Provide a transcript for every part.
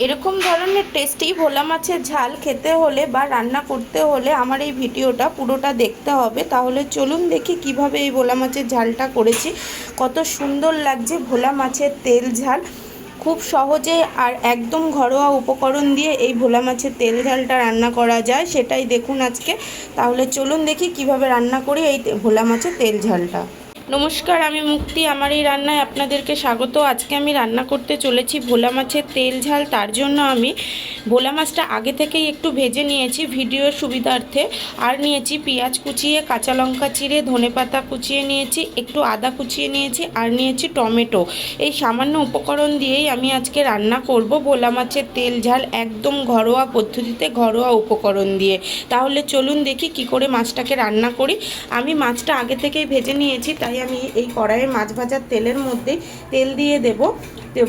এরকম ধরনের টেস্টি ভোলা মাছের ঝাল খেতে হলে বা রান্না করতে হলে আমার এই ভিডিওটা পুরোটা দেখতে হবে। তাহলে চলুন দেখি কিভাবে এই ভোলা মাছের ঝালটা করেছি। কত সুন্দর লাগছে ভোলা মাছের তেল ঝাল। খুব সহজে আর একদম ঘরোয়া উপকরণ দিয়ে এই ভোলা মাছের তেল ঝালটা রান্না করা যায়, সেটাই দেখুন আজকে। তাহলে চলুন দেখি কিভাবে রান্না করি এই ভোলা মাছের তেল ঝালটা। নমস্কার, আমি মুক্তি। আমার এই রান্নায় আপনাদেরকে স্বাগত। আজকে আমি রান্না করতে চলেছি ভোলা মাছের তেল ঝাল। তার জন্য আমি ভোলা মাছটা আগে থেকেই একটু ভেজে নিয়েছি ভিডিওর সুবিধার্থে। আর নিয়েছি পেঁয়াজ কুচিয়ে, কাঁচা লঙ্কা চিরে, ধনেপাতা কুচিয়ে নিয়েছি, একটু আদা কুচিয়ে নিয়েছি, আর নিয়েছি টমেটো। এই সামান্য উপকরণ দিয়েই আমি আজকে রান্না করব ভোলা মাছের তেল ঝাল, একদম ঘরোয়া পদ্ধতিতে, ঘরোয়া উপকরণ দিয়ে। তাহলে চলুন দেখি কি করে মাছটাকে রান্না করি। আমি মাছটা আগে থেকেই ভেজে নিয়েছি, তাই আমি এই কড়াইয়ে মাছ ভাজার তেলের মধ্যে তেল দিয়ে দেব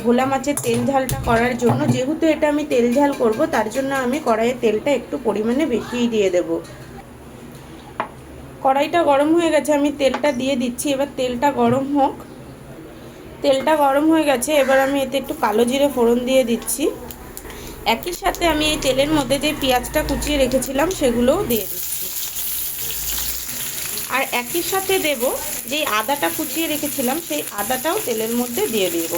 ভোলা মাছের তেল ঝালটা করার জন্য। যেহেতু এটা আমি তেল ঝাল করব, তার জন্য আমি কড়াইয়ে তেলটা একটু পরিমাণে বেশিই দিয়ে দেব। কড়াইটা গরম হয়ে গেছে, আমি তেলটা দিয়ে দিচ্ছি। এবার তেলটা গরম হোক। তেলটা গরম হয়ে গেছে, এবার আমি এতে একটু কালো জিরে ফোড়ন দিয়ে দিচ্ছি। একই সাথে আমি এই তেলের মধ্যে যে পেঁয়াজটা কুচিয়ে রেখেছিলাম সেগুলোও দিয়ে দিচ্ছি। আর একই সাথে দেব যে আদাটা কুচিয়ে রেখেছিলাম, সেই আদাটাও তেলের মধ্যে দিয়ে দেব।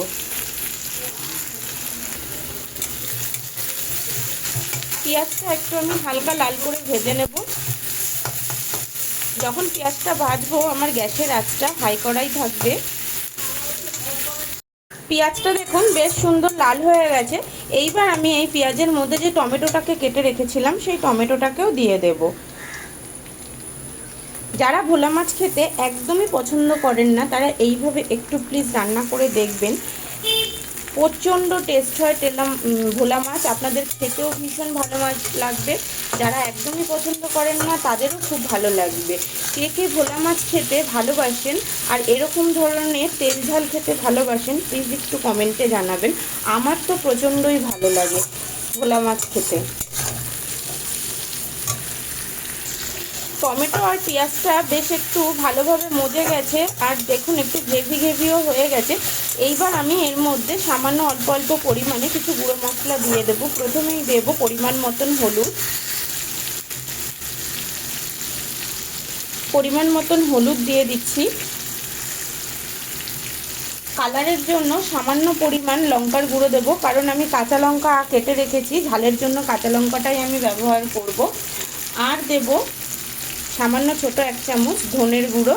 পেঁয়াজটা একটু আমি হালকা লাল করে ভেজে নেব। যখন পেঁয়াজটা ভাজবো আমার গ্যাসের আঁচটা হাই করাই থাকবে। পেঁয়াজটা দেখুন বেশ সুন্দর লাল হয়ে গেছে। এইবার আমি এই পেঁয়াজের মধ্যে যে টমেটোটাকে কেটে রেখেছিলাম সেই টমেটোটাকেও দিয়ে দেব। যারা ভোলা মাছ খেতে একদমই পছন্দ করেন না, তারা এইভাবে একটু প্লিজ রান্না করে দেখবেন। প্রচণ্ড টেস্ট হয় ভোলা মাছ। আপনাদের খেতেও ভীষণ ভালো মাছ লাগবে। যারা একদমই পছন্দ করেন না তাদেরও খুব ভালো লাগবে। কে কে ভোলা মাছ খেতে ভালোবাসেন আর এরকম ধরনের তেল ঝাল খেতে ভালোবাসেন, প্লিজ একটু কমেন্টে জানাবেন। আমার তো প্রচণ্ডই ভালো লাগে ভোলা মাছ খেতে। টমেটো আর পেঁয়াজটা বেশ একটু ভালোভাবে মজে গেছে, আর দেখুন একটু গ্রেভি গ্রেভিও হয়ে গেছে। এইবার আমি এর মধ্যে সামান্য অল্প অল্প পরিমাণে কিছু গুঁড়ো মশলা দিয়ে দেবো। প্রথমেই দেব পরিমাণ মতন হলুদ, দিয়ে দিচ্ছি। কালারের জন্য সামান্য পরিমাণ লঙ্কার গুঁড়ো দেব, কারণ আমি কাঁচা লঙ্কা কেটে রেখেছি, ঝালের জন্য কাঁচা লঙ্কাটাই আমি ব্যবহার করব। আর দেব সামান্য ছোট 1 চামচ ধনের গুঁড়ো,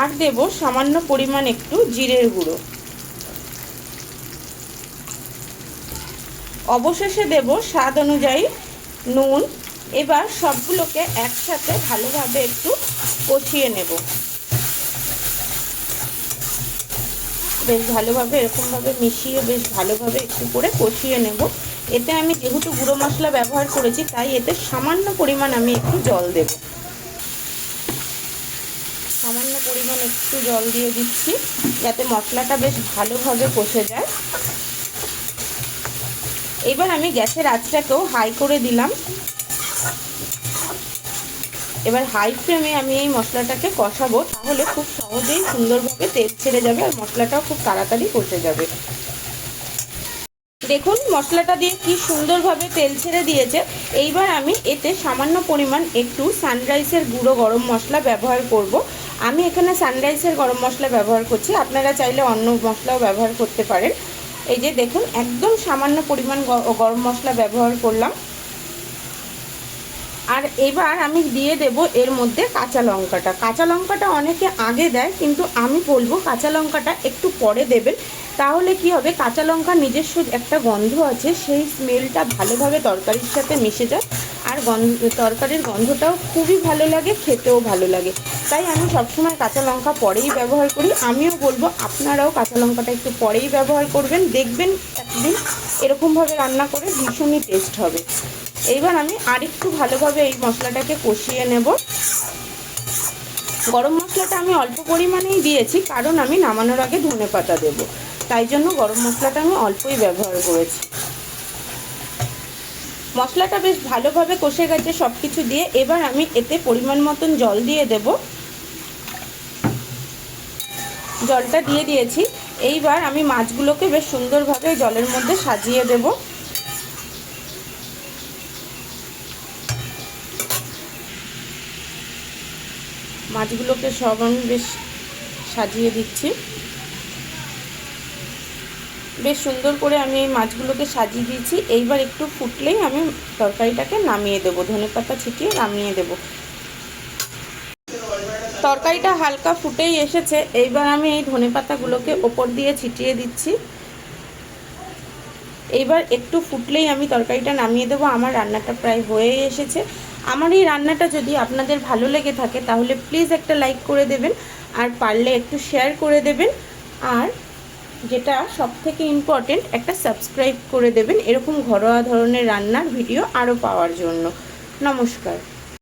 আর দেব সামান্য পরিমাণ একটু জিরের গুঁড়ো। অবশেষে দেব স্বাদ অনুযায়ী নুন। এবার সবগুলোকে একসাথে ভালোভাবে একটু কষিয়ে নেব। বেশ ভালোভাবে এরকমভাবে মিশিয়ে বেশ ভালোভাবে একটু করে কষিয়ে নেব। এতে আমি যেহেতু গুঁড়ো মশলা ব্যবহার করেছি, তাই এতে সামান্য পরিমাণ আমি একটু জল দেব। সামান্য পরিমাণ একটু জল দিয়ে দিচ্ছি, যাতে মশলাটা বেশ ভালোভাবে কষে যায়। এবার আমি গ্যাসের আঁচটাকেও হাই করে দিলাম। এবার হাই ফ্লেমে আমি এই মশলাটাকে কষাবো, তাহলে খুব সহজেই সুন্দরভাবে তেল ছেড়ে যাবে আর মশলাটাও খুব তাড়াতাড়ি কষে যাবে। দেখুন মশলাটা দিয়ে কি সুন্দরভাবে তেল ছেড়ে দিয়েছে। এইবার আমি এতে সামান্য পরিমাণ একটু সানরাইসের গুঁড়ো গরম মশলা ব্যবহার করব। আমি এখানে সানরাইসের গরম মশলা ব্যবহার করছি, আপনারা চাইলে অন্য মশলাও ব্যবহার করতে পারেন। এই যে দেখুন একদম সামান্য পরিমাণ গরম মশলা ব্যবহার করলাম। আর এবার আমি দিয়ে দেব এর মধ্যে কাঁচা লঙ্কাটা। কাঁচা লঙ্কাটা অনেকে আগে দেয়, কিন্তু আমি বলবো কাঁচা লঙ্কাটা একটু পরে দেবেন। তাহলে কি হবে, কাঁচা লঙ্কার নিজস্ব একটা গন্ধ আছে, সেই স্মেলটা ভালোভাবে তরকারির সাথে মিশে যায়, আর তরকারির গন্ধটাও খুবই ভালো লাগে, খেতেও ভালো লাগে। তাই আমি সবসময় কাঁচা লঙ্কা পরেই ব্যবহার করি। আমিও বলবো আপনারাও কাঁচা লঙ্কাটা একটু পরেই ব্যবহার করবেন, দেখবেন একদিন এরকমভাবে রান্না করে ভীষণই টেস্ট হবে। এইবার আমি আরেকটু ভালোভাবে এই মশলাটাকে কষিয়ে নেব। গরম মশলাটা আমি অল্প পরিমাণেই দিয়েছি, কারণ আমি নামানোর আগে ধনেপাতা দেব, তাই জন্য গরম মশলাটা আমি অল্পই ব্যবহার করেছি। মশলাটা বেশ ভালোভাবে কষে গেছে সব কিছু দিয়ে। এবার আমি এতে পরিমাণ মতন জল দিয়ে দেব। জলটা দিয়ে দিয়েছি। এইবার আমি মাছগুলোকে বেশ সুন্দরভাবে জলের মধ্যে সাজিয়ে দেব। মাছগুলোকে সব আমি বেশ সাজিয়ে দিচ্ছি। বেশ সুন্দর করে আমি এই মাছগুলোকে সাজিয়ে দিয়েছি। এইবার একটু ফুটলেই আমি তরকারিটাকে নামিয়ে দেবো, ধনেপাতা ছিটিয়ে নামিয়ে দেব। তরকারিটা হালকা ফুটেই এসেছে। এইবার আমি এই ধনেপাতাগুলোকে ওপর দিয়ে ছিটিয়ে দিচ্ছি। এইবার একটু ফুটলেই আমি তরকারিটা নামিয়ে দেবো। আমার রান্নাটা প্রায় হয়ে এসেছে। আমার এই রান্নাটা যদি আপনাদের ভালো লেগে থাকে তাহলে প্লিজ একটা লাইক করে দেবেন, আর পারলে একটু শেয়ার করে দেবেন, আর যেটা সবথেকে ইম্পর্টেন্ট একটা সাবস্ক্রাইব করে দেবেন এরকম ঘরোয়া ধরনের রান্নার ভিডিও আরও পাওয়ার জন্য। নমস্কার।